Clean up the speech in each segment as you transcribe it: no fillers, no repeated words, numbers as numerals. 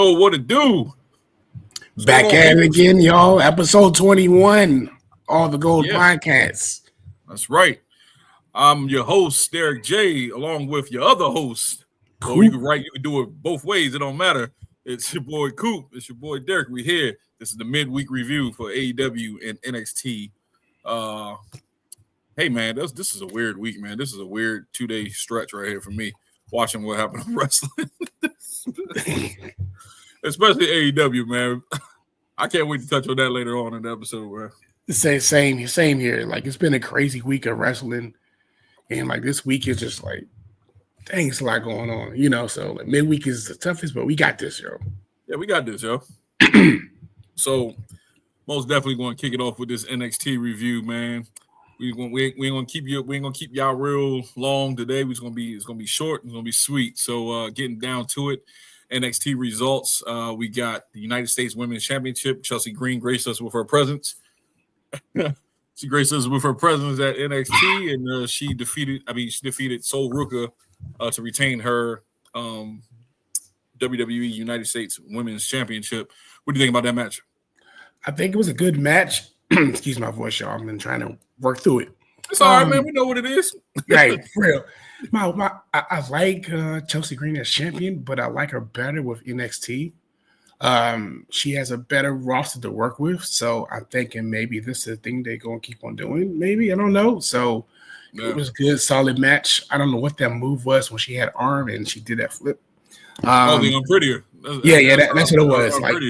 Yo, what it do? Back at it again, y'all. Episode 21, All the Gold Podcasts. That's right. I'm your host, Derek J, along with your other host. Coop. Or you can do it both ways. It don't matter. It's your boy Coop. It's your boy Derek. We here. This is the midweek review for AEW and NXT. Hey man, this is a weird week, man. This is a weird 2-day stretch right here for me. Watching what happened in wrestling. Especially AEW, man. I can't wait to touch on that later on in the episode, man. Same here. Like, it's been a crazy week of wrestling. And like this week is just like, dang, it's a lot going on, you know. So like midweek is the toughest, but we got this, yo. Yeah, we got this, yo. So most definitely going to kick it off with this NXT review, man. We ain't gonna keep y'all real long today. It's gonna be short. It's gonna be sweet. So getting down to it, NXT results. We got the United States Women's Championship. Chelsea Green graced us with her presence. She graced us with her presence at NXT, and she defeated Sol Ruka to retain her WWE United States Women's Championship. What do you think about that match? I think it was a good match. Excuse my voice, y'all. I've been trying to work through it. It's all right, man. We know what it is. Right, for real. I like Chelsea Green as champion, but I like her better with NXT. She has a better roster to work with, so I'm thinking maybe this is a thing they're going to keep on doing. Maybe, I don't know. So It was a good, solid match. I don't know what that move was when she had arm and she did that flip. The Unprettier. That's what it was. Like,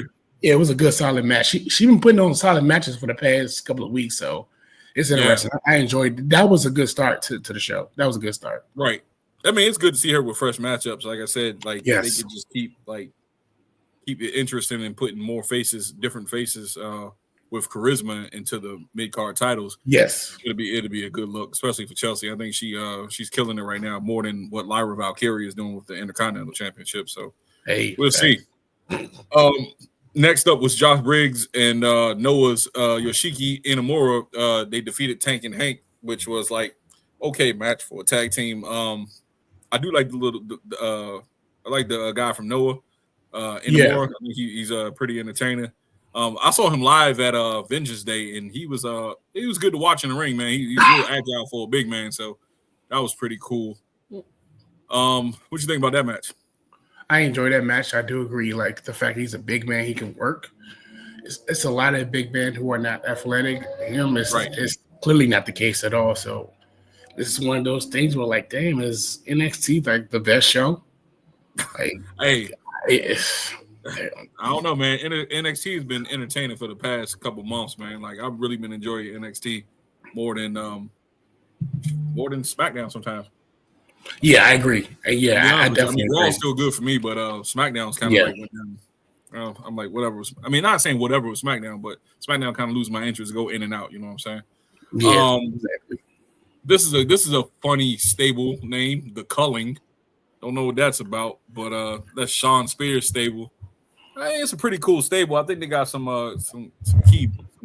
yeah, it was a good, solid match. She been putting on solid matches for the past couple of weeks, so it's interesting. Yeah. I enjoyed it. That was a good start to the show. That was a good start. Right. I mean, it's good to see her with fresh matchups. Like I said, like they could just keep it interesting and putting more faces, different faces with charisma into the mid-card titles. Yes. It'll be a good look, especially for Chelsea. I think she's killing it right now more than what Lyra Valkyrie is doing with the Intercontinental Championship. So we'll see. Next up was Josh Briggs and Noah's Yoshiki Inamura. They defeated Tank and Hank, which was like okay match for a tag team. I do like I like the guy from Noah. Inamura. I think he's a pretty entertainer. I saw him live at Vengeance Day, and he was good to watch in the ring, man. He's real agile for a big man, so that was pretty cool. What you think about that match? I enjoy that match. I do agree. Like the fact he's a big man, he can work. It's a lot of big men who are not athletic. Him is clearly not the case at all. So this is one of those things where, like, damn, is NXT like the best show? Like, I don't know, man. NXT has been entertaining for the past couple months, man. Like I've really been enjoying NXT more than SmackDown sometimes. Yeah, I agree. Yeah, I definitely agree. Raw's still good for me, but SmackDown's kind of like went down. I'm like, whatever. Not saying whatever was SmackDown, but SmackDown kind of lose my interest, go in and out. You know what I'm saying? Yeah, exactly. This is a funny stable name, the Culling. Don't know what that's about, but that's Sean Spears' stable. It's a pretty cool stable. I think they got some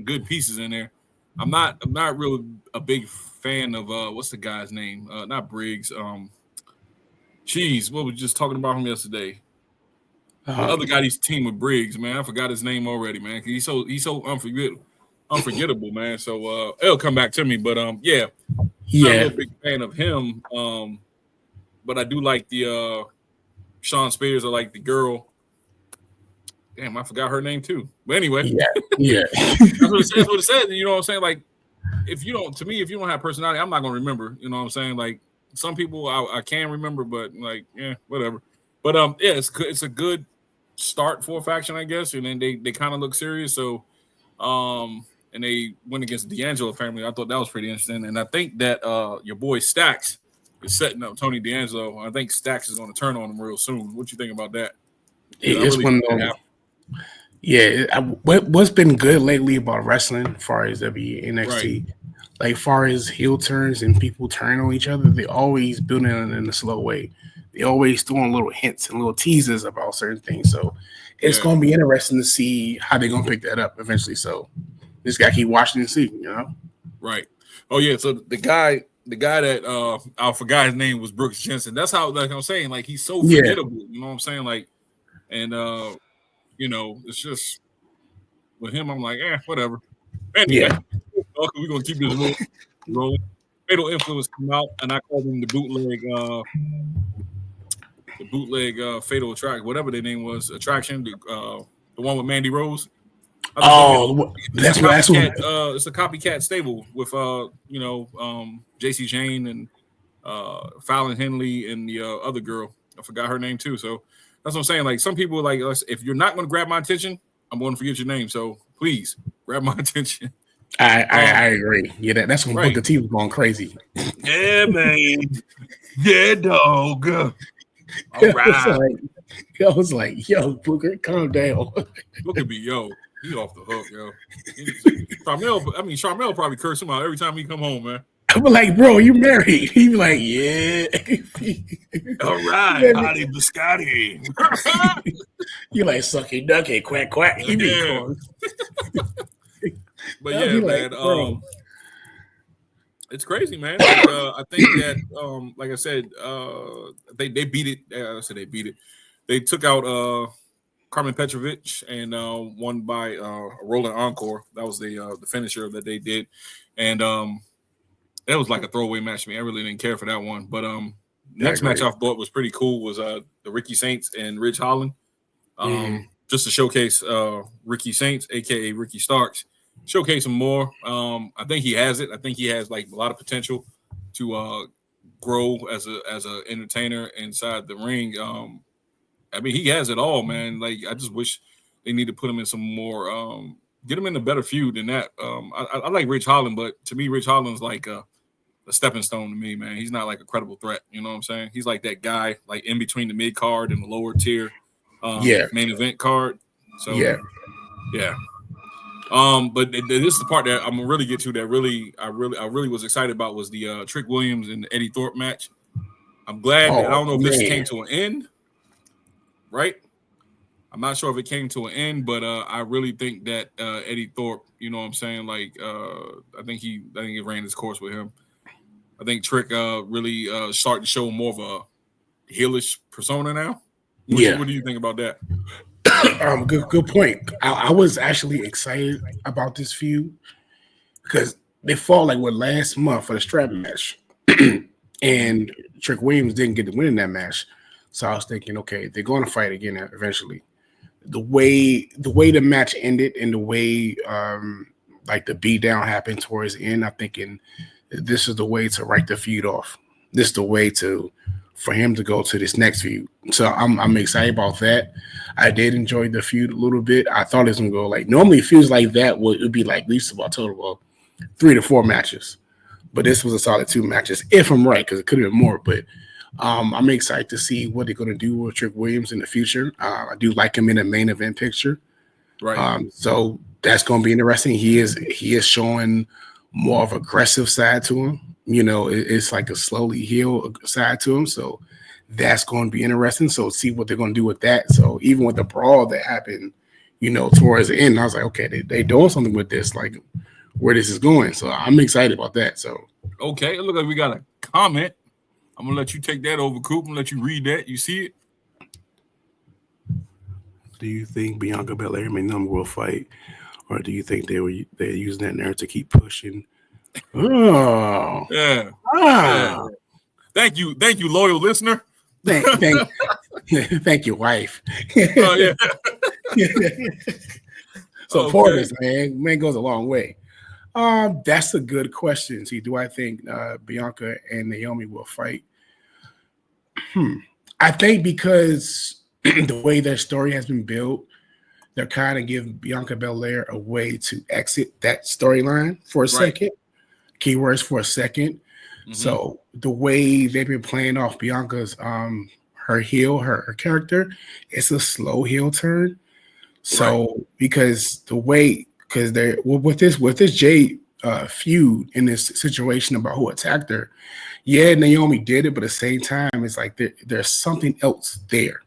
good pieces in there. I'm not really a big fan of what's the guy's name? Not Briggs. What was just talking about him yesterday? The other guy, he's team with Briggs, man. I forgot his name already, man. He's so unforgettable, man. So it'll come back to me, but I'm not a big fan of him. But I do like the Sean Spears. I like the girl. Damn, I forgot her name too. But anyway, yeah. That's what it says. You know what I'm saying? Like, if you don't have personality, I'm not gonna remember. You know what I'm saying? Like, some people I can remember, but like, whatever. But it's a good start for a faction, I guess. And then they kind of look serious. So, and they went against the D'Angelo family. I thought that was pretty interesting. And I think that your boy Stax is setting up Tony D'Angelo. I think Stax is going to turn on him real soon. What you think about that? It's one of those. Yeah, what's been good lately about wrestling, as far as NXT, like far as heel turns and people turn on each other, they always build it in a slow way. They always throwing little hints and little teasers about certain things. So it's going to be interesting to see how they're going to pick that up eventually. So just got to keep watching and see, you know? Right. Oh, yeah. So the guy that I forgot his name was Brooks Jensen. That's how, like I'm saying, like he's so forgettable. You know what I'm saying? Like, and it's just with him. I'm like, whatever. Anyway, we're gonna keep this rolling. Fatal Influence come out, and I called him the bootleg Fatal Attract, whatever their name was, Attraction, the one with Mandy Rose. That's what. It's a copycat stable with JC Jane and Fallon Henley and the other girl. I forgot her name too. So that's what I'm saying. Like some people are like, if you're not going to grab my attention, I'm going to forget your name. So please grab my attention. I agree. Yeah, that's when Booker T was going crazy. Yeah, man. Yeah, dog. All right. I was like, yo, Booker, calm down. Booker be, he off the hook, yo. Charmel probably curse him out every time he come home, man. I'm like, bro, you married? He be like, yeah. All right, Hottie Biscotti. You like sucky ducky, quack quack. He be calling. But yeah, man, it's crazy, man. Like, I think that, like I said, they beat it. I said they beat it. They took out Carmen Petrovic and won by a rolling encore. That was the finisher that they did, and it was like a throwaway match to me. I really didn't care for that one. But next match I thought was pretty cool was the Ricky Saints and Ridge Holland, just to showcase Ricky Saints, aka Ricky Starks. Showcase him more. I think he has it. I think he has like a lot of potential to grow as a entertainer inside the ring. I mean, he has it all, man. Like I just wish they need to put him in some more, get him in a better feud than that. I like Ridge Holland, but to me, Ridge Holland's like a stepping stone to me, man. He's not like a credible threat. You know what I'm saying? He's like that guy, like in between the mid card and the lower tier, main event card. So yeah. But this is the part that I'm gonna really get to. That I really was excited about was the Trick Williams and Eddie Thorpe match. I'm glad. I don't know if this came to an end, right? I'm not sure if it came to an end, but I really think that Eddie Thorpe, you know what I'm saying? Like I think he ran his course with him. I think Trick really starting to show more of a heelish persona now. What do you think about that? Good point. I was actually excited about this feud because they fought like last month for the strap match, and Trick Williams didn't get to win in that match. So I was thinking, okay, they're going to fight again eventually. The way the match ended and the way like the beatdown happened towards the end, I'm thinking this is the way to write the feud off. This is the way for him to go to this next feud. So I'm excited about that. I did enjoy the feud a little bit. I thought it was gonna go like normally feuds like that would be like at least about total 3 to 4 matches. But this was a solid 2 matches, if I'm right, because it could have been more. But I'm excited to see what they're gonna do with Trick Williams in the future. I do like him in a main event picture. Right. So that's gonna be interesting. He is showing more of aggressive side to him. You know, it's like a slowly heal side to him. So that's going to be interesting. So see what they're going to do with that. So even with the brawl that happened, you know, towards the end, I was like, okay, they doing something with this, like where this is going. So I'm excited about that. So okay, it looks like we got a comment. I'm gonna let you take that over, Coop. I'm gonna let you read that. You see it? Do you think Bianca Belair and Naomi will fight, or do you think they're using that narrative to keep pushing? Oh, yeah. Yeah. Thank you, loyal listener. Thank you, wife. Oh yeah. Support us, man. Man goes a long way. That's a good question. See, do I think Bianca and Naomi will fight? I think because the way their story has been built, they're kind of giving Bianca Belair a way to exit that storyline for a second. Keywords for a second. Mm-hmm. So the way they've been playing off Bianca's her heel, her character, it's a slow heel turn. So because they're with this Jade feud in this situation about who attacked her, yeah, Naomi did it, but at the same time, it's like there's something else there.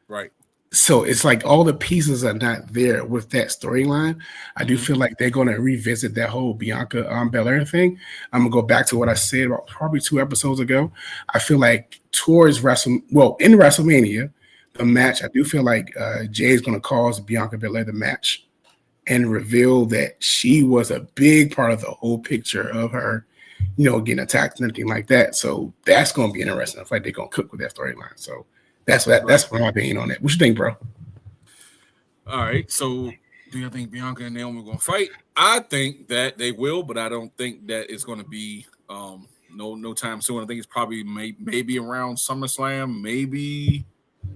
Right. So it's like all the pieces are not there with that storyline. I do feel like they're going to revisit that whole Bianca Belair thing. I'm going to go back to what I said about probably 2 episodes ago. I feel like in WrestleMania, the match, I do feel like Jay is going to cause Bianca Belair the match and reveal that she was a big part of the whole picture of her, getting attacked and anything like that. So that's going to be interesting. I feel like they're going to cook with that storyline. So that's my opinion on that. What you think, bro? All right. So do you think Bianca and Naomi are going to fight? I think that they will, but I don't think that it's going to be no time soon. I think it's probably maybe around SummerSlam, maybe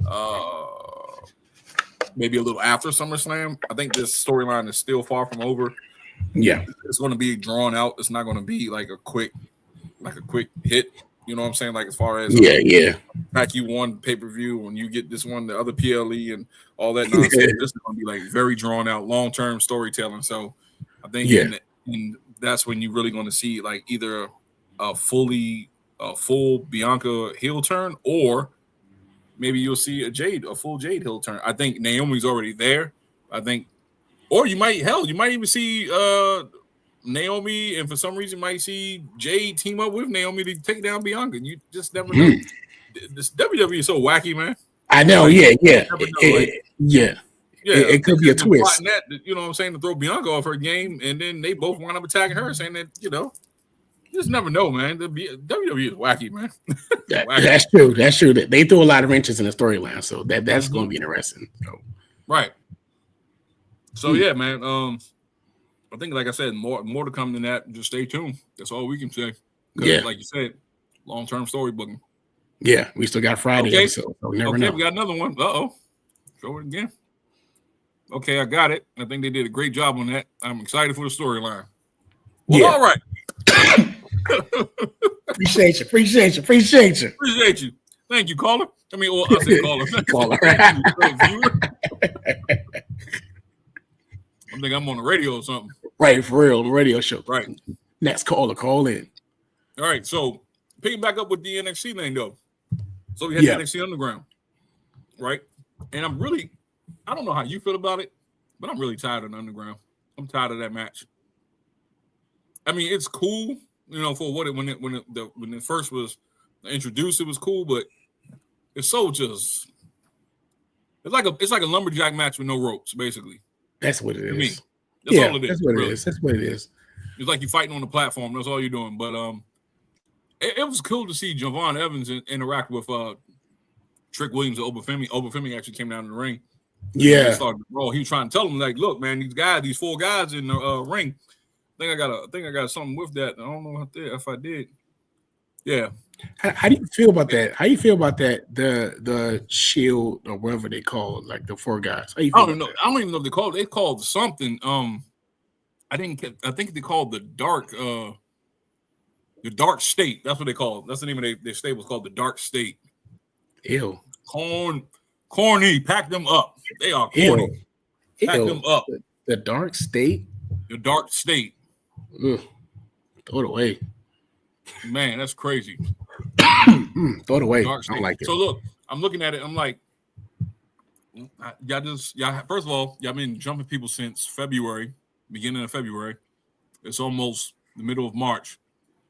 a little after SummerSlam. I think this storyline is still far from over. Yeah, it's going to be drawn out. It's not going to be like a quick hit. You know what I'm saying? Like as far as back you won pay-per-view when you get this one, the other PLE and all that nonsense. This is going to be like very drawn out, long-term storytelling. So I think and that's when you're really going to see like either a full Bianca heel turn, or maybe you'll see a full Jade heel turn. I think Naomi's already there. I think, or you might even see Naomi, and for some reason might see Jade team up with Naomi to take down Bianca. You just never know. This WWE is so wacky, man. I know. It could be a twist. That, you know what I'm saying, to throw Bianca off her game, and then they both wind up attacking her, saying that you just never know, man. The WWE is wacky, man. That's true. That's true. They threw a lot of wrenches in the storyline, so that's going to be interesting. So. Right. So yeah, man. I think, like I said, more to come than that. Just stay tuned. That's all we can say. Yeah, like you said, long-term story booking. Yeah, we still got Friday episode, so we never know. We got another one. Show it again. Okay, I got it. I think they did a great job on that. I'm excited for the storyline. Well, all right. Appreciate you. Thank you, caller. I said caller. Caller. I think I'm on the radio or something. Right, for real, the radio show. Right. Next caller, call in. All right, so picking back up with the NXT thing, though. So we had the NXT Underground, right? And I don't know how you feel about it, but I'm really tired of the Underground. I'm tired of that match. I mean, it's cool, for when it first was introduced, it was cool, but it's so just it's like a lumberjack match with no ropes, basically. That's what it is. That's all it is. That's what it is. That's what it is. It's like you're fighting on the platform. That's all you're doing. But it was cool to see Javon Evans interact with Trick Williams and Obafemi. Obafemi actually came down in the ring. Yeah. He started to roll. He was trying to tell him, like, look, man, these 4 guys in the ring. I think I got something with that. I don't know if I did. Yeah. How do you feel about that? How do you feel about that? The Shield or whatever they call it, like the 4 guys. I don't know. I don't even know if they called. They called something. I think they called the Dark State. That's what they call it. That's the name of their stable. It's called the Dark State. Ew. Corny. Pack them up. They are corny. Ew. Pack them up. The Dark State. The Dark State. Ugh. Throw it away. Man, that's crazy. Throw it away. I don't like it. So look, I'm looking at it. I'm like, y'all. First of all, y'all been jumping people since February, beginning of February. It's almost the middle of March.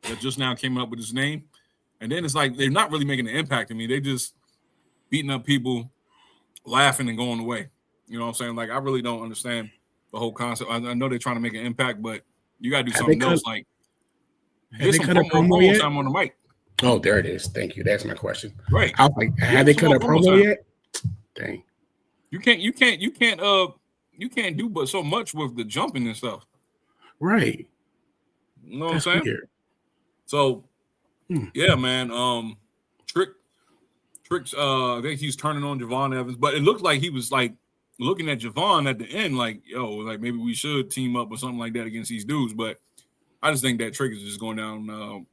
That just now came up with his name, and then it's like they're not really making an impact. I mean, they just beating up people, laughing and going away. You know what I'm saying? Like, I really don't understand the whole concept. I know they're trying to make an impact, but you got to do something else. Like, have they cut a promo yet? Time on the mic. Oh, there it is. Thank you. That's my question. Right. I was like, have they cut a promo yet? Dang. You can't do but so much with the jumping and stuff. Right. You know what I'm saying? Weird. So, yeah, man. Trick's I think he's turning on Javon Evans, but it looked like he was like looking at Javon at the end, like, like maybe we should team up or something like that against these dudes. But I just think that Trick is just going down.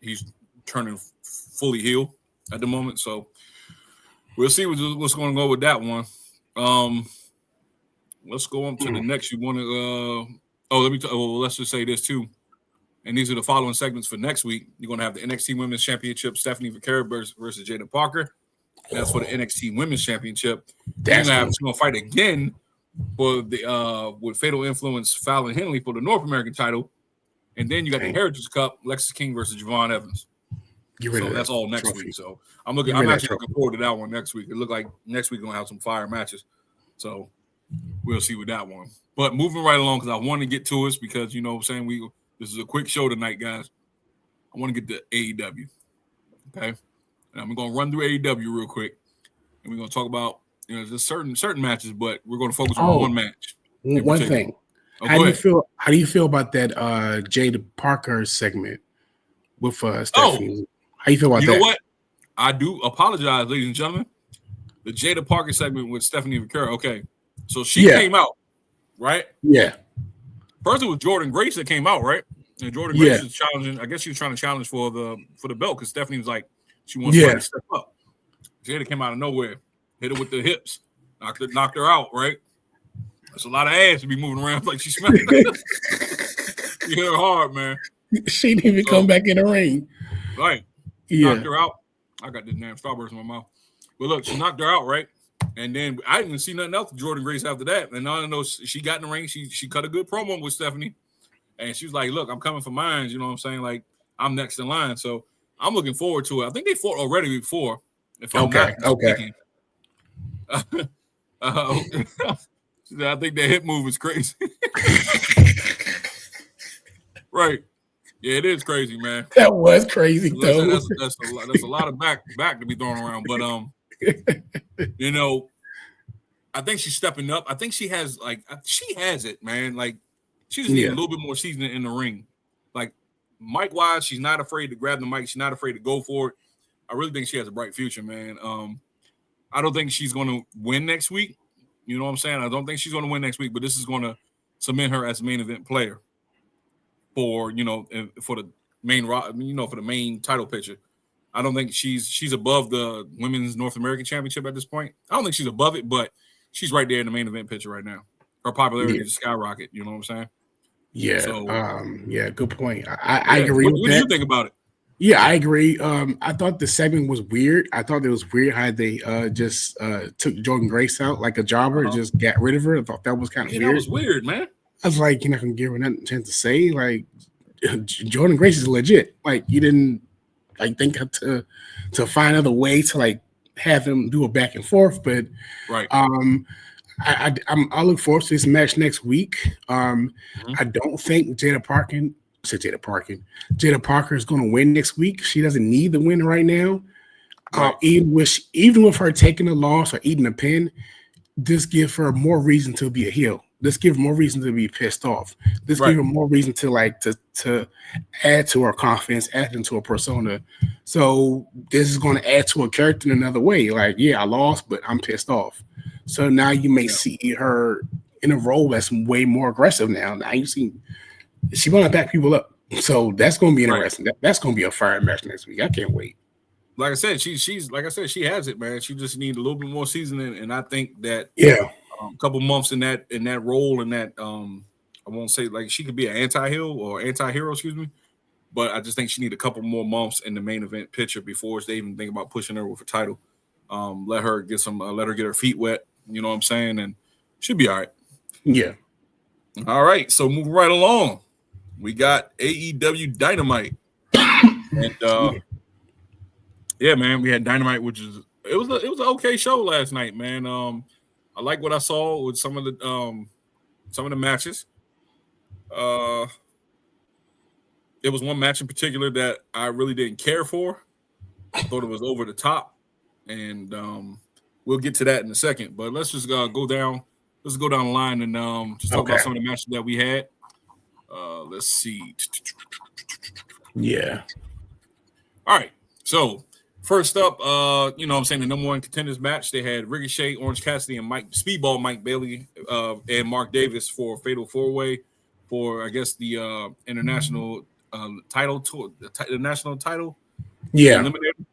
He's turning fully heel at the moment, so we'll see what's going to go with that one. Let's go on to the next. You want to? Let's just say this too. And these are the following segments for next week. You're going to have the NXT Women's Championship, Stephanie Vaquera versus Jada Parker. That's for the NXT Women's Championship. She's going to fight again for the with Fatal Influence Fallon Henley for the North American title. And then you got the Heritage Cup, Lexis King versus Javon Evans. So that's all next week. So I'm actually looking forward to that one next week. It looked like next week we're gonna have some fire matches. So we'll see with that one. But moving right along, because I want to get to us because what I'm saying, this is a quick show tonight, guys. I want to get to AEW. Okay. And I'm gonna run through AEW real quick. And we're gonna talk about just certain matches, but we're gonna focus on one match. One thing. How do you feel about that Jada Parker segment with Stephanie? How you feel about that? You know what? I do apologize, ladies and gentlemen. The Jada Parker segment with Stephanie Vaquero. Okay. So she came out, right? Yeah. First it was Jordan Grace that came out, right? And Jordan Grace is challenging. I guess she was trying to challenge for the belt because Stephanie was like, she wants somebody to step up. Jada came out of nowhere, hit her with the hips, knocked her out, right? That's a lot of ass to be moving around like she smacked her. She hit her hard, man. She didn't even come back in the ring. Right. Knocked her out. I got this damn strawberries in my mouth. But look, she knocked her out, right? And then I didn't see nothing else with Jordan Grace after that. And I know she got in the ring. She cut a good promo with Stephanie. And she was like, look, I'm coming for mine. You know what I'm saying? Like, I'm next in line. So I'm looking forward to it. I think they fought already before. If I'm not mistaken. I think that hip move is crazy. Right. Yeah, it is crazy, man. That was crazy, though. That's a lot of back to be thrown around. But I think she's stepping up. I think she has it, man. Like she just needs a little bit more seasoning in the ring. Like mic wise, she's not afraid to grab the mic. She's not afraid to go for it. I really think she has a bright future, man. I don't think she's going to win next week. You know what I'm saying? I don't think she's going to win next week, but this is going to cement her as a main event player for the main for the main title picture. I don't think she's above the Women's North American Championship at this point. I don't think she's above it, but she's right there in the main event picture right now. Her popularity is skyrocket. You know what I'm saying? Yeah. So, good point. I agree with that. What do you think about it? Yeah, I agree. I thought the segment was weird. I thought it was weird how they just took Jordan Grace out like a jobber and just got rid of her. I thought that was kind of weird. That was weird, man. I was like, you're not gonna give her nothing chance to say. Like, Jordan Grace is legit. Like, you didn't think to find another way to like have them do a back and forth. But right. I look forward to this match next week. I don't think Jada Parker is going to win next week. She doesn't need the win right now. Right. Even with her taking a loss or eating a pin, this gives her more reason to be a heel. This gives her more reason to be pissed off. This gives her more reason to add to her confidence, add into her persona. So this is going to add to her character in another way. Like, yeah, I lost, but I'm pissed off. So now you may see her in a role that's way more aggressive now. Now you see she want to back people up. So that's going to be interesting. That's going to be a fire match next week. I can't wait. Like I said, she has it, man. She just needs a little bit more seasoning, and I think that a couple months in that role, and that I won't say like she could be an anti-hero, excuse me, but I just think she needs a couple more months in the main event picture before they even think about pushing her with a title. Let her get her feet wet. You know what I'm saying, and she'll be all right. Yeah. All right. So moving right along, we got AEW Dynamite, and yeah, man, we had Dynamite, which is it was an okay show last night, man. I like what I saw with some of the matches. There was one match in particular that I really didn't care for. I thought it was over the top, and we'll get to that in a second. But let's just go down. Let's go down the line and just talk about some of the matches that we had. Let's see. Yeah. All right. So first up, you know what I'm saying, the number one contenders match, they had Ricochet, Orange Cassidy, and Mike Bailey, and Mark Davis for Fatal 4-Way for, I guess, the international title tour, the national title. Yeah. Eliminator.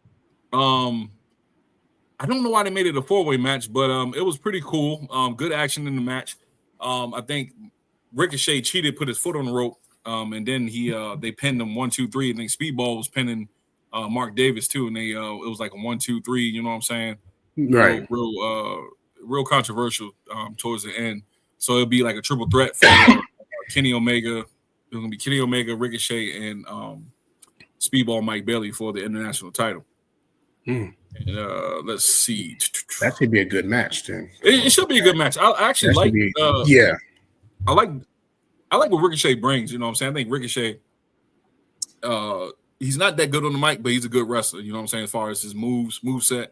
I don't know why they made it a 4-way match, but it was pretty cool. Good action in the match. I think Ricochet cheated, put his foot on the rope, and then they pinned him 1, 2, 3. I think Speedball was pinning Mark Davis too, and it was like a 1, 2, 3. You know what I'm saying? Right. Real controversial towards the end. So it'll be like a triple threat for Kenny Omega. It's gonna be Kenny Omega, Ricochet, and Speedball Mike Bailey for the international title. And, let's see. That should be a good match then. It should be a good match. I actually like. I like what Ricochet brings. You know what I'm saying? I think Ricochet. He's not that good on the mic, but he's a good wrestler. You know what I'm saying? As far as his moveset.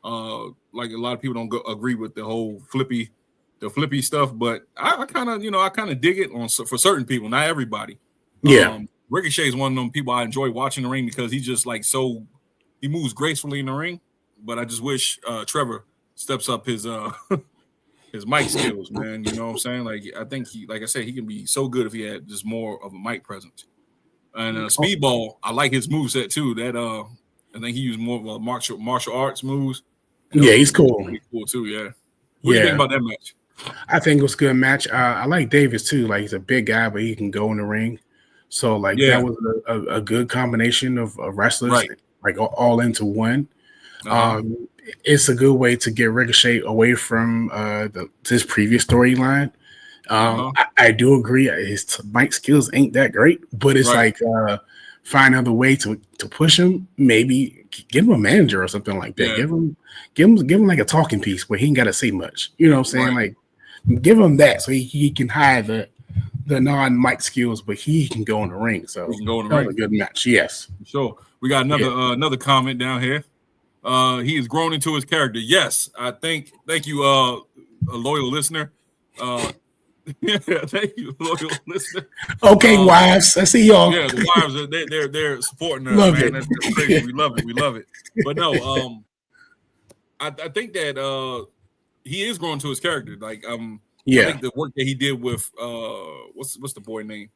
Like a lot of people don't agree with the whole flippy stuff, but I kind of dig it for certain people, not everybody. Ricochet is one of them people I enjoy watching the ring because he's just like he moves gracefully in the ring. But I just wish Trevor steps up his his mic skills, man. You know what I'm saying? Like I think like I said, he can be so good if he had just more of a mic presence. And Speedball, I like his moveset too. That I think he used more of a martial arts moves. He's cool. Pretty cool too. Yeah. What do you think about that match? I think it was a good match. I like Davis too. Like he's a big guy, but he can go in the ring. So like that was a good combination of wrestlers, right. Like all into one. It's a good way to get Ricochet away from his previous storyline. I do agree. His mic skills ain't that great, but it's like find another way to push him. Maybe give him a manager or something like that. Give him like a talking piece where he ain't got to say much. You know what I'm saying? Right. Like give him that so he can hide the non-mic skills, but he can go in the ring. So he can go in the ring. A good match. Yes. Sure. We got another comment down here. He has grown into his character. Yes, I think. Thank you, a loyal listener. Thank you, loyal listener. Okay, wives, I see y'all. Yeah, the wives they're supporting us. Love man. That's crazy. We love it. But no, I think that he is growing to his character. Like I think the work that he did with what's the boy name?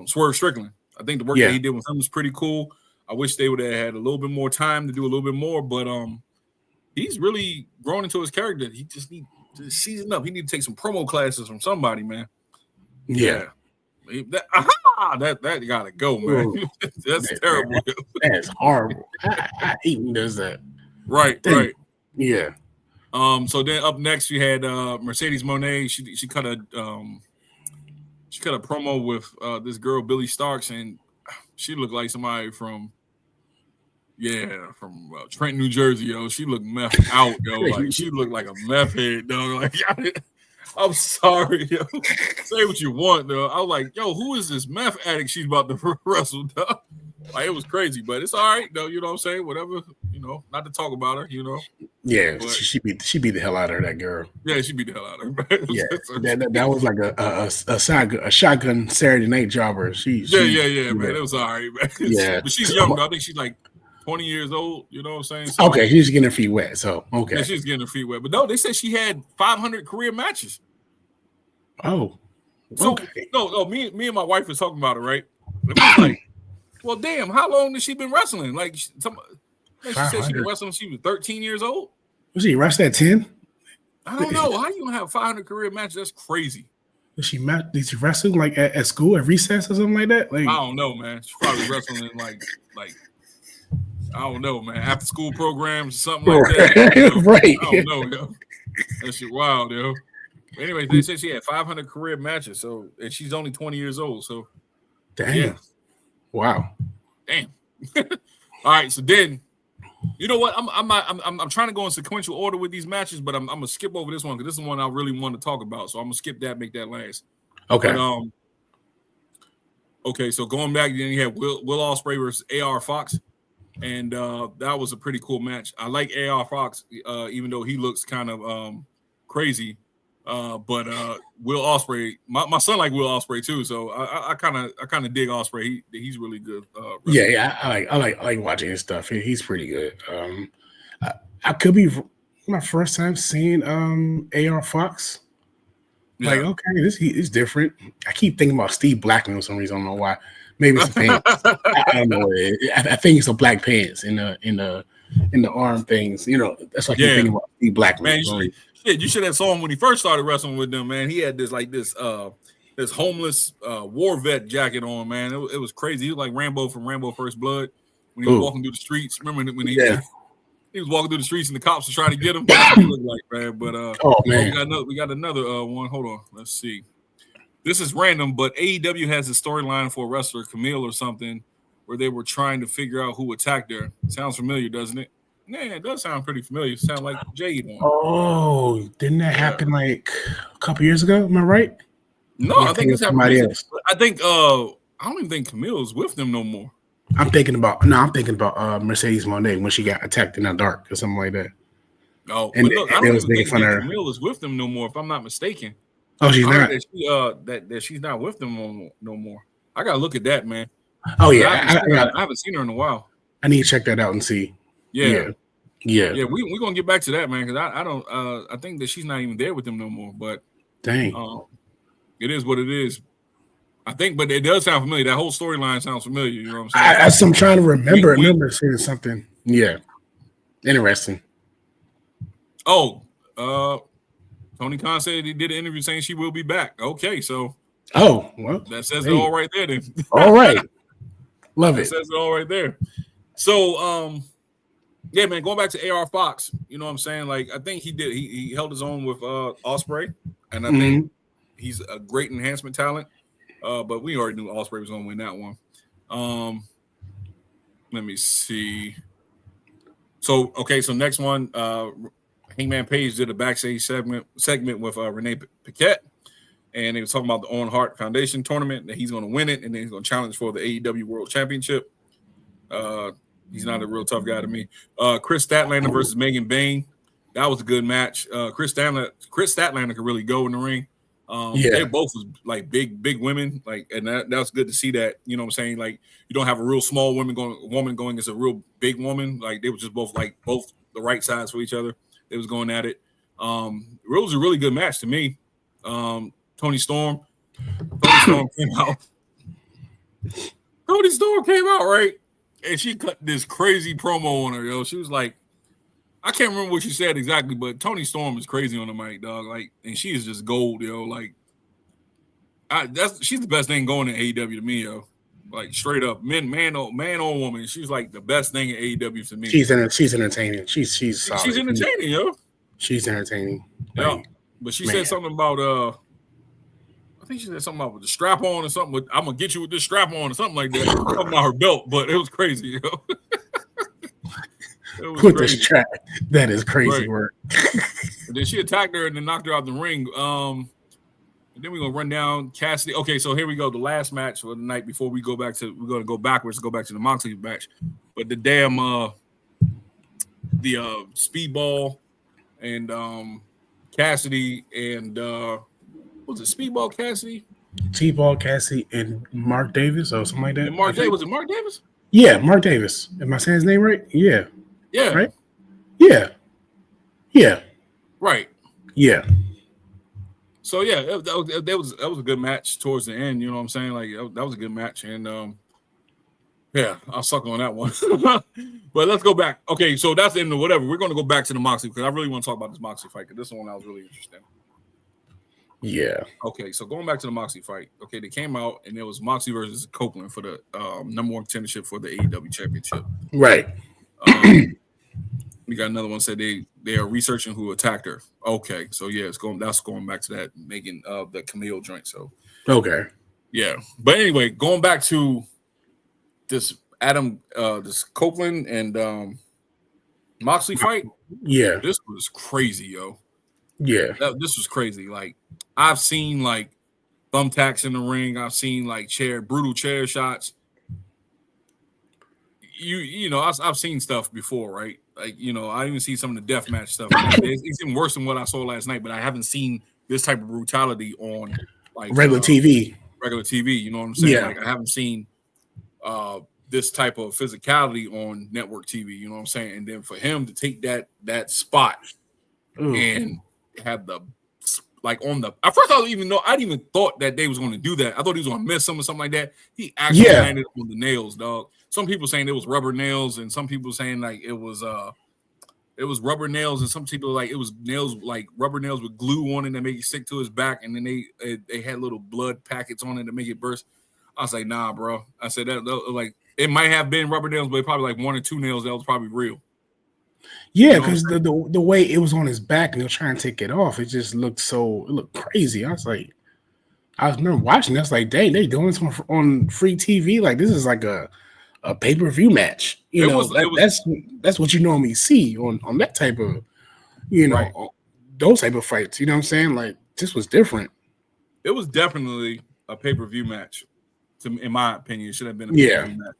Swerve Strickland. I think the work that he did with him was pretty cool. I wish they would have had a little bit more time to do a little bit more, but he's really grown into his character. He just needs to season up. He need to take some promo classes from somebody, man. Yeah. That gotta go, man. That's terrible. That's horrible. I hate when does that. Right. Yeah. So then up next you had Mercedes Moné. She cut a promo with this girl Billy Starks, and she looked like somebody from Trenton, New Jersey, yo. She looked meth out, yo. Like she looked like a meth head, though. Like I'm sorry, yo. Say what you want, though. I was like, yo, who is this meth addict she's about to wrestle, though? Like it was crazy, but it's all right, though. You know what I'm saying? Whatever, not to talk about her, Yeah, but she beat the hell out of her, that girl. Yeah, she beat the hell out of her. Yeah, that was like a shotgun Saturday night jobber. Yeah, man. It was all right, man. Yeah, but she's young, though. I think she's like 20 years old, you know what I'm saying? So, okay, she's getting her feet wet. So okay. Yeah, she's getting her feet wet. But no, they said she had 500 career matches. Oh. So no, me and my wife was talking about it, right? And we was like, well, damn, how long has she been wrestling? Like she said she been wrestling when she was 13 years old. Was she wrestling at 10? I don't know. How you gonna have 500 career matches? That's crazy. Did she wrestle like at school at recess or something like that? Like I don't know, man. She's probably wrestling in like I don't know, man. After school programs or something like that. Right. I don't know, yo. That shit wild, yo. Anyway, they said she had 500 career matches, and she's only 20 years old. So, damn. Yeah. Wow. Damn. All right, so then, you know what? I'm trying to go in sequential order with these matches, but I'm gonna skip over this one because this is the one I really want to talk about. So I'm gonna skip that, make that last. Okay. But, okay, so going back, then you had Will Ospreay versus AR Fox. And that was a pretty cool match. I like AR Fox, even though he looks kind of crazy. But Will Ospreay, my son like Will Ospreay too, so I kind of dig Ospreay. He's really good. I like watching his stuff. He's pretty good. I could be my first time seeing AR Fox. Yeah. Like, okay, he's different. I keep thinking about Steve Blackman for some reason. I don't know why. Maybe it's the pants. I don't know. I think it's the black pants in the arm things. That's like you think about Steve Blackman. Man, you should have saw him when he first started wrestling with them. Man, he had this homeless war vet jacket on. Man, it was crazy. He was like Rambo from Rambo First Blood when he was walking through the streets. Remember when he was walking through the streets and the cops were trying to get him? That's what he looked like, man. But we got another one. Hold on, let's see. This is random, but AEW has a storyline for a wrestler, Camille or something, where they were trying to figure out who attacked her. Sounds familiar, doesn't it? Yeah, it does sound pretty familiar. It sounds like Jade one. Oh, didn't that happen like a couple years ago? Am I right? No, I think this happened recently. I think I don't even think Camille's with them no more. I'm thinking about Mercedes Moné when she got attacked in the dark or something like that. Oh, but look, I don't even think Camille is with them no more, if I'm not mistaken. Oh, she's not. That she's not with them no more. I gotta look at that, man. Oh yeah, I haven't seen her in a while. I need to check that out and see. Yeah. We're gonna get back to that, man, because I don't. I think that she's not even there with them no more. But dang, it is what it is. I think, but it does sound familiar. That whole storyline sounds familiar. You know what I'm saying? As I'm trying to remember seeing something. Yeah, interesting. Oh, Tony Khan said he did an interview saying she will be back. Okay, so well, that says it all right there. Then all right, love it. That says it all right there. So, yeah, man, going back to AR Fox, you know what I'm saying? Like, I think he held his own with Ospreay, and I think he's a great enhancement talent. But we already knew Ospreay was going to win that one. Let me see. So next one, Hangman Page did a backstage segment with Renee Paquette, and they was talking about the Owen Hart Foundation tournament, that he's going to win it, and then he's going to challenge for the AEW World Championship. He's not a real tough guy to me. Chris Statlander versus Megan Bayne. That was a good match. Chris Statlander could really go in the ring. They both was like big women, like, and that was good to see that. You know what I'm saying? Like, you don't have a real small woman going against a real big woman. Like, they were just both the right size for each other. They was going at it. It was a really good match to me. Tony Storm came out. Tony Storm came out, right? And she cut this crazy promo on her, yo. She was like, I can't remember what she said exactly, but Tony Storm is crazy on the mic, dog. Like, and she is just gold, yo. Like, she's the best thing going in AEW to me, yo. Like, straight up, man or woman. She's like the best thing in AEW to me. She's entertaining. She's solid. She's entertaining, yo. She's entertaining. Yeah, but she said something about I think she said something about the strap on or something. I'm gonna get you with this strap on or something like that. Something about her belt, but it was crazy, yo. With the strap, that is crazy work. And then she attacked her and then knocked her out the ring. And then we're gonna run down Cassidy. Okay, so here we go. The last match for the night before we're gonna go backwards to go back to the Moxley match. But the damn Speedball and Cassidy and was it Speedball Cassidy? Speedball Cassidy and Mark Davis or something like that. Was it Mark Davis? Yeah, Mark Davis. Am I saying his name right? Yeah. Yeah. Right? Yeah. Yeah. Right. Yeah. So yeah, that was a good match towards the end. You know what I'm saying? Like, that was a good match, and yeah, I'll suck on that one. But let's go back. Okay, so that's the end of whatever. We're going to go back to the Moxley because I really want to talk about this Moxley fight because this one I was really interested in. Yeah. Okay, so going back to the Moxley fight. Okay, they came out and it was Moxley versus Copeland for the number one contendership for the AEW Championship. Right. We got another one said they are researching who attacked her. Okay, so yeah, that's going back to that making the Camille joint. So okay, yeah, but anyway, going back to this this Copeland and Moxley fight. Yeah, this was crazy, yo. Yeah, this was crazy. Like, I've seen like thumbtacks in the ring. I've seen like brutal chair shots. You know, I've seen stuff before, right? Like, you know, I even see some of the deathmatch stuff. It's even worse than what I saw last night, but I haven't seen this type of brutality on like regular TV. Regular TV, you know what I'm saying? Yeah. Like, I haven't seen this type of physicality on network TV, you know what I'm saying? And then for him to take that spot and have the like on the at first I didn't even thought that they was going to do that. I thought he was going to miss him or something like that. He actually landed on the nails, dog. Some people saying it was rubber nails, and some people saying like it was rubber nails, and some people like it was nails like rubber nails with glue on it that make it stick to his back, and then they had little blood packets on it to make it burst. I was like, nah, bro. I said that like it might have been rubber nails, but probably like 1 or 2 nails that was probably real. Yeah, because the way it was on his back and they're trying to take it off, it just looked crazy. I remember watching this, like, dang, they doing this on free TV. Like, this is like a a pay-per-view match. That's what you normally see on that type of, right. those type of fights. You know what I'm saying? Like, this was different. It was definitely a pay-per-view match. In my opinion, it should have been a pay-per-view match.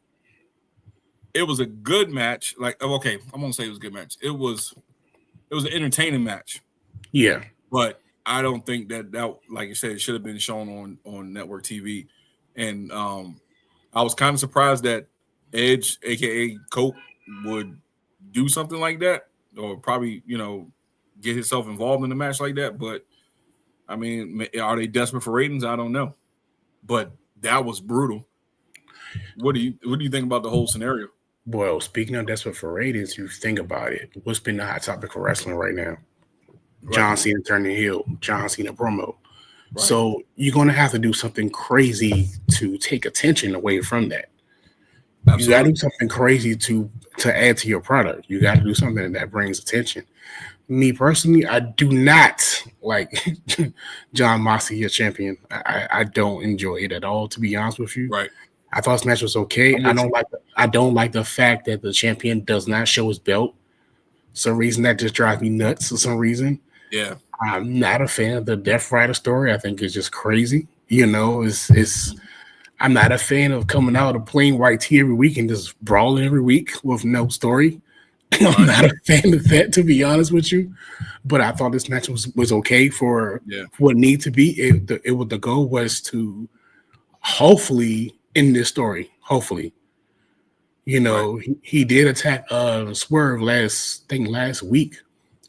It was a good match. Like, okay, I'm gonna say it was a good match. It was an entertaining match. Yeah. But I don't think that like you said, it should have been shown on network TV. And I was kind of surprised that Edge, aka Coke, would do something like that, or probably, get himself involved in a match like that. But I mean, are they desperate for ratings? I don't know. But that was brutal. What do you think about the whole scenario? Well, speaking of desperate for ratings, you think about it. What's been the hot topic for wrestling right now? Right. John Cena turning heel, John Cena promo. Right. So you're going to have to do something crazy to take attention away from that. Absolutely. You got to do something crazy to add to your product. You got to do something that brings attention. Me personally, I do not like Jon Moxley as champion. I don't enjoy it at all, to be honest with you. Right. I thought this match was okay. I don't like the fact that the champion does not show his belt. Some reason that just drives me nuts for some reason. Yeah. I'm not a fan of the Death Rider story. I think it's just crazy. I'm not a fan of coming out of plain white tee every week and just brawling every week with no story. I'm not a fan of that, to be honest with you. But I thought this match was okay for what it needed to be. The goal was to hopefully end this story. Hopefully. He did attack Swerve last week.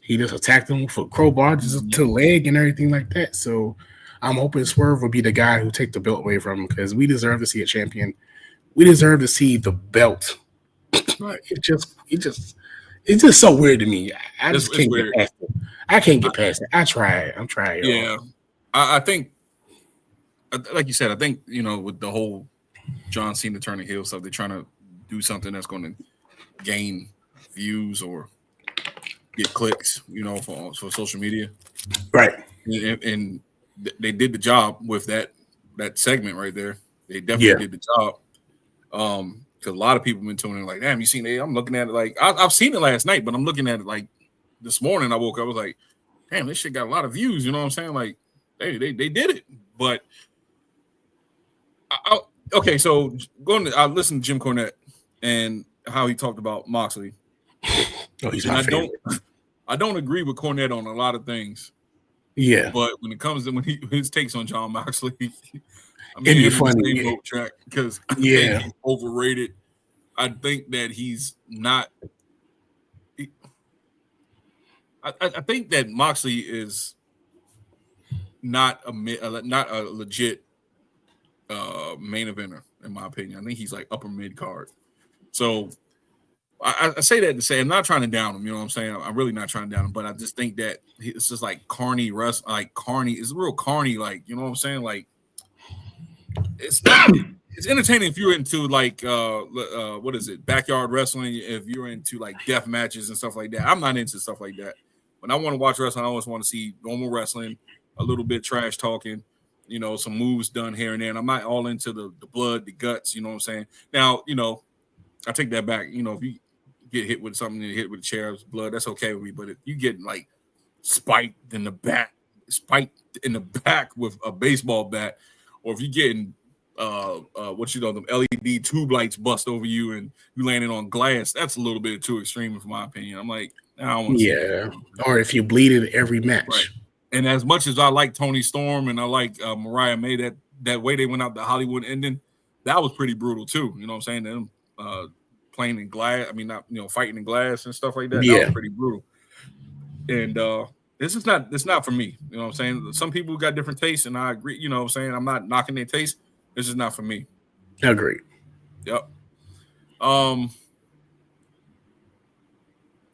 He just attacked him for crowbar just to the leg and everything like that. So I'm hoping Swerve will be the guy who take the belt away from him, because we deserve to see a champion. We deserve to see the belt. Right. It's just so weird to me. I just can't get past it. I can't get past it. I'm trying. Yeah. I think, like you said, I think, with the whole John Cena turning heel stuff, they're trying to do something that's going to gain views or get clicks, for social media. Right. And they did the job with that segment right there. They definitely did the job. Because a lot of people have been tuning in like, damn, you seen it? I'm looking at it like, I've seen it last night, but I'm looking at it like this morning. I woke up, I was like, damn, this shit got a lot of views. You know what I'm saying? Like, they did it. But okay, so I listened to Jim Cornette and how he talked about Moxley. Oh, he's my favorite. I don't agree with Cornette on a lot of things. Yeah, but when it comes to his takes on Jon Moxley, I mean, it'd be funny. Track, because I think he's overrated. I think that he's not. I think that Moxley is not a legit main eventer, in my opinion. I think he's like upper mid card. So I say that to say I'm not trying to down him. You know what I'm saying? I'm really not trying to down him, but I just think that it's just like carny it's real carny. Like, you know what I'm saying? Like, it's not. It's entertaining if you're into like what is it, backyard wrestling. If you're into like death matches and stuff like that, I'm not into stuff like that. When I want to watch wrestling, I always want to see normal wrestling, a little bit trash talking, some moves done here and there. And I'm not all into the blood, the guts. You know what I'm saying? Now, I take that back. If you get hit with something, you hit with a chair of blood, that's okay with me. But if you get like spiked in the back with a baseball bat, or if you're getting them LED tube lights bust over you and you landing on glass, that's a little bit too extreme, in my opinion. I'm like, I don't want to see that. Or if you bleeded every match. Right. And as much as I like Tony Storm and I like Mariah May, that way they went out the Hollywood ending, that was pretty brutal too. You know what I'm saying? Them playing in glass, not fighting in glass and stuff like that. That was pretty brutal. And it's not for me. You know what I'm saying? Some people got different tastes, and I agree. You know what I'm saying? I'm not knocking their taste. This is not for me. Agreed. Yep.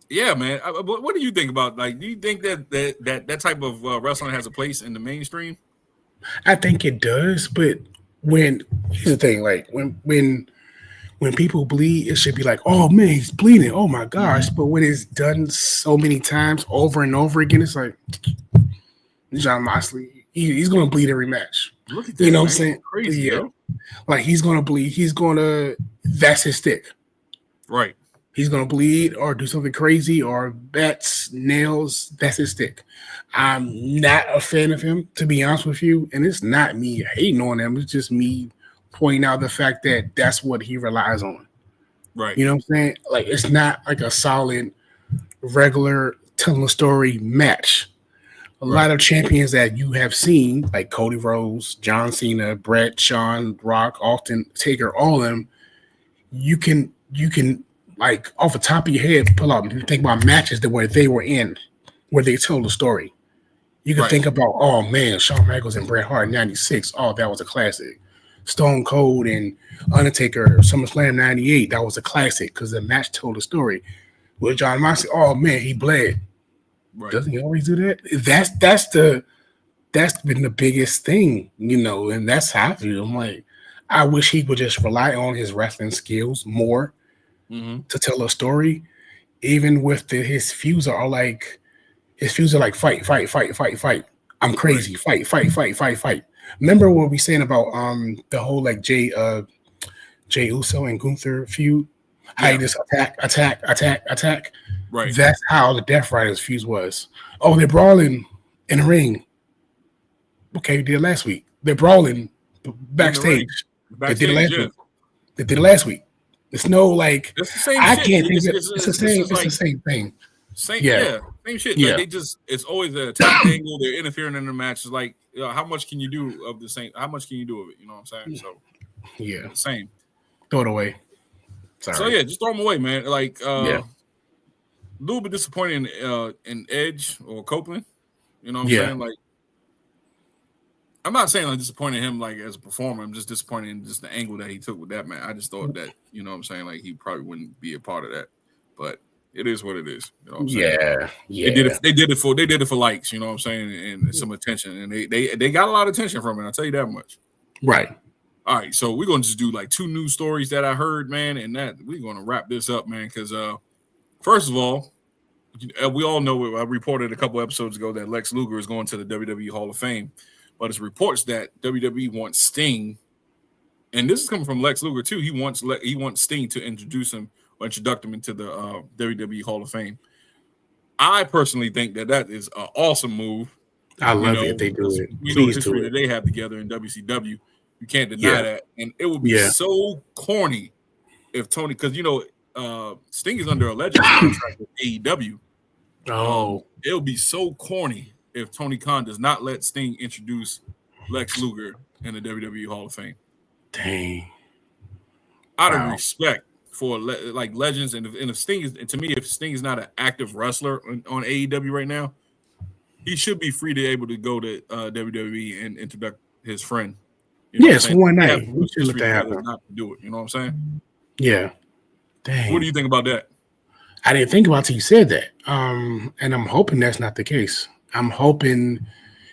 Yeah, man. What do you think about, like, do you think that type of wrestling has a place in the mainstream? I think it does, but here's the thing, like when people bleed, it should be like, oh man, he's bleeding. Oh my gosh. But when it's done so many times over and over again, it's like Jon Moxley, he's gonna bleed every match. Look at that, you know what I'm saying? Crazy, yeah. Like, he's gonna bleed. He's gonna that's his stick. Right. He's gonna bleed or do something crazy or bats, nails. That's his stick. I'm not a fan of him, to be honest with you, and it's not me hating on him. It's just me pointing out the fact that that's what he relies on. Right. You know what I'm saying? Like it's not like a solid, regular telling a story match. A lot of champions that you have seen, like Cody Rhodes, John Cena, Brett, Shawn, Rock, Austin, Taker, all of them, you can like off the top of your head pull out and think about matches that where they were in, where they told the story. You can think about, oh man, Shawn Michaels and Bret Hart '96. Oh, that was a classic. Stone Cold and Undertaker, SummerSlam '98. That was a classic because the match told a story. With John Moxley, oh man, he bled. Right. Doesn't he always do that? That's been the biggest thing, you know, and that's how I feel. I'm like, I wish he would just rely on his wrestling skills more to tell a story. Even with his feuds are like fight. I'm crazy. Fight. Remember what we saying about the whole like Jay Uso and Gunther feud? How you just attack. Right. That's how the Death Riders fuse was. Oh, they're brawling in the ring. Okay, we did it last week. They're brawling backstage. They did it last week. They did it last week. It's no like it's the same I shit. can't think it's the same. It's the same thing. Same shit. Yeah. Like it's always a attack angle. They're interfering in the match. It's like, how much can you do of the same? How much can you do of it? You know what I'm saying? So same. Throw it away. Sorry. So just throw them away, man. Like a little bit disappointing in Edge or Copeland. You know what I'm saying? Like I'm not saying I'm disappointed in him like as a performer. I'm just disappointed in just the angle that he took with that man. I just thought that, you know what I'm saying, like he probably wouldn't be a part of that. But it is what it is. You know what I'm saying? Yeah. They did it for likes, you know what I'm saying, and some attention. And they got a lot of attention from it, I'll tell you that much. Right. All right, so we're gonna just do like 2 news stories that I heard, man, and that we're gonna wrap this up, man, because first of all, we all know I reported a couple episodes ago that Lex Luger is going to the WWE Hall of Fame. But it's reports that WWE wants Sting, and this is coming from Lex Luger too. He wants Sting to introduce him or introduce him into the WWE Hall of Fame. I personally think that is an awesome move. I love it if they do it. We know the history that they have together in WCW. You can't deny that, and it would be so corny if Tony, because Sting is under a legend contract with AEW. It would be so corny if Tony Khan does not let Sting introduce Lex Luger in the WWE Hall of Fame. Dang. Out of respect for like legends, and if Sting is, to me, if Sting is not an active wrestler on AEW right now, he should be free to able to go to WWE and introduce his friend. Yes, one night. We should let that happen. Not to do it. You know what I'm saying? Yeah. Dang. What do you think about that? I didn't think about it till you said that. And I'm hoping that's not the case. I'm hoping,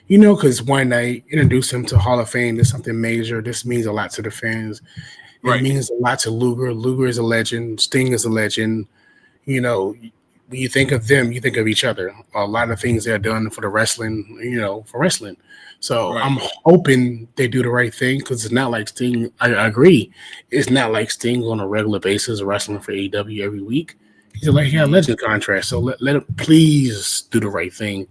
because one night introduce him to Hall of Fame is something major. This means a lot to the fans. It means a lot to Luger. Luger is a legend. Sting is a legend. When you think of them, you think of each other. A lot of things they're done for the wrestling, for wrestling. So I'm hoping they do the right thing because it's not like Sting. I agree. It's not like Sting on a regular basis wrestling for AEW every week. He's like, he got a legend contract. So let him please do the right thing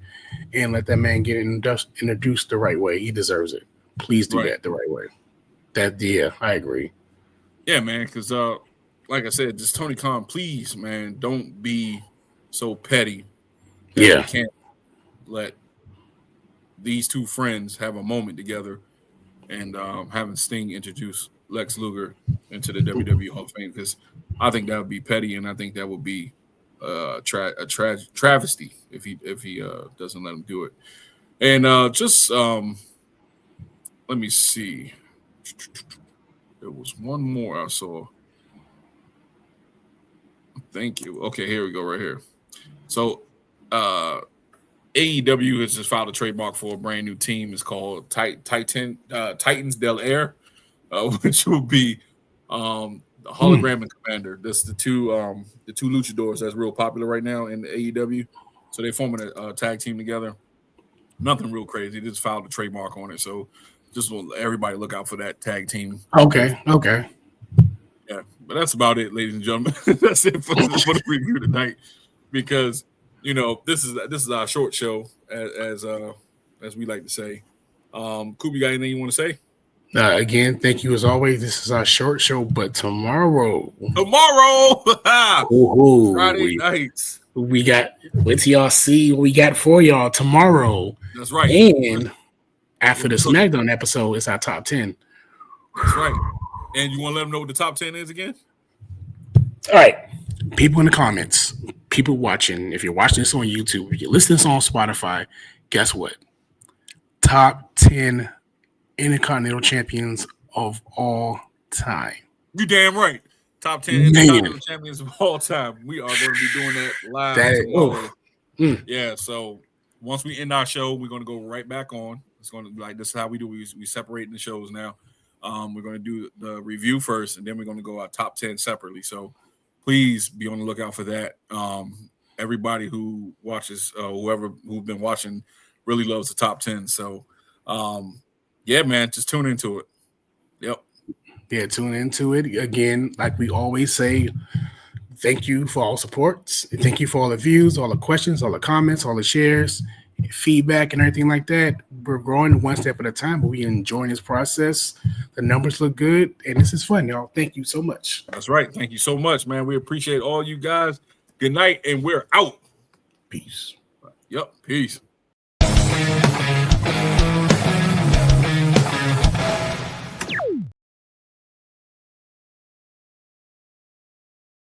and let that man get introduced the right way. He deserves it. Please do that the right way. I agree. Yeah, man, because like I said, just Tony Khan, please, man, don't be so petty. You can't let these two friends have a moment together and having Sting introduce Lex Luger into the WWE Hall of Fame, because I think that would be petty, and I think that would be a travesty if he doesn't let him do it. And let me see. There was one more I saw. Thank you. Okay, here we go right here. So AEW has just filed a trademark for a brand new team. It's called Titans Del Air, which will be the Hologram and Commander. That's the two luchadors that's real popular right now in the AEW. So they're forming a tag team together. Nothing real crazy. They just filed a trademark on it. So just want everybody look out for that tag team. Okay. Yeah. But that's about it, ladies and gentlemen. That's it for the review tonight. Because this is our short show, as we like to say. Coop, you got anything you want to say? Again, thank you as always. This is our short show, but tomorrow, Friday nights, we got. Wait till y'all see what we got for y'all tomorrow. That's right. And after the SmackDown episode, it's our top 10. That's right. And you want to let them know what the top 10 is again? All right. People in the comments, people watching, if you're watching this on YouTube, if you're listening to this on Spotify, guess what? Top 10 Intercontinental Champions of all time. You damn right. Top 10 Intercontinental Champions of all time. We are going to be doing that live tomorrow. Yeah, so once we end our show, we're going to go right back on. It's going to be like, this is how we do. We separate the shows now. We're going to do the review first, and then we're going to go our top 10 separately. So please be on the lookout for that. Everybody who watches, whoever who's been watching, really loves the top 10. So, yeah, man, just tune into it. Yep. Yeah, tune into it. Again, like we always say, thank you for all supports. Thank you for all the views, all the questions, all the comments, all the shares, feedback, and everything like that. We're growing one step at a time, but we're enjoying this process. The numbers look good, and this is fun, y'all. Thank you so much. That's right. Thank you so much, man. We appreciate all you guys. Good night, and we're out. Peace. Yep. Peace.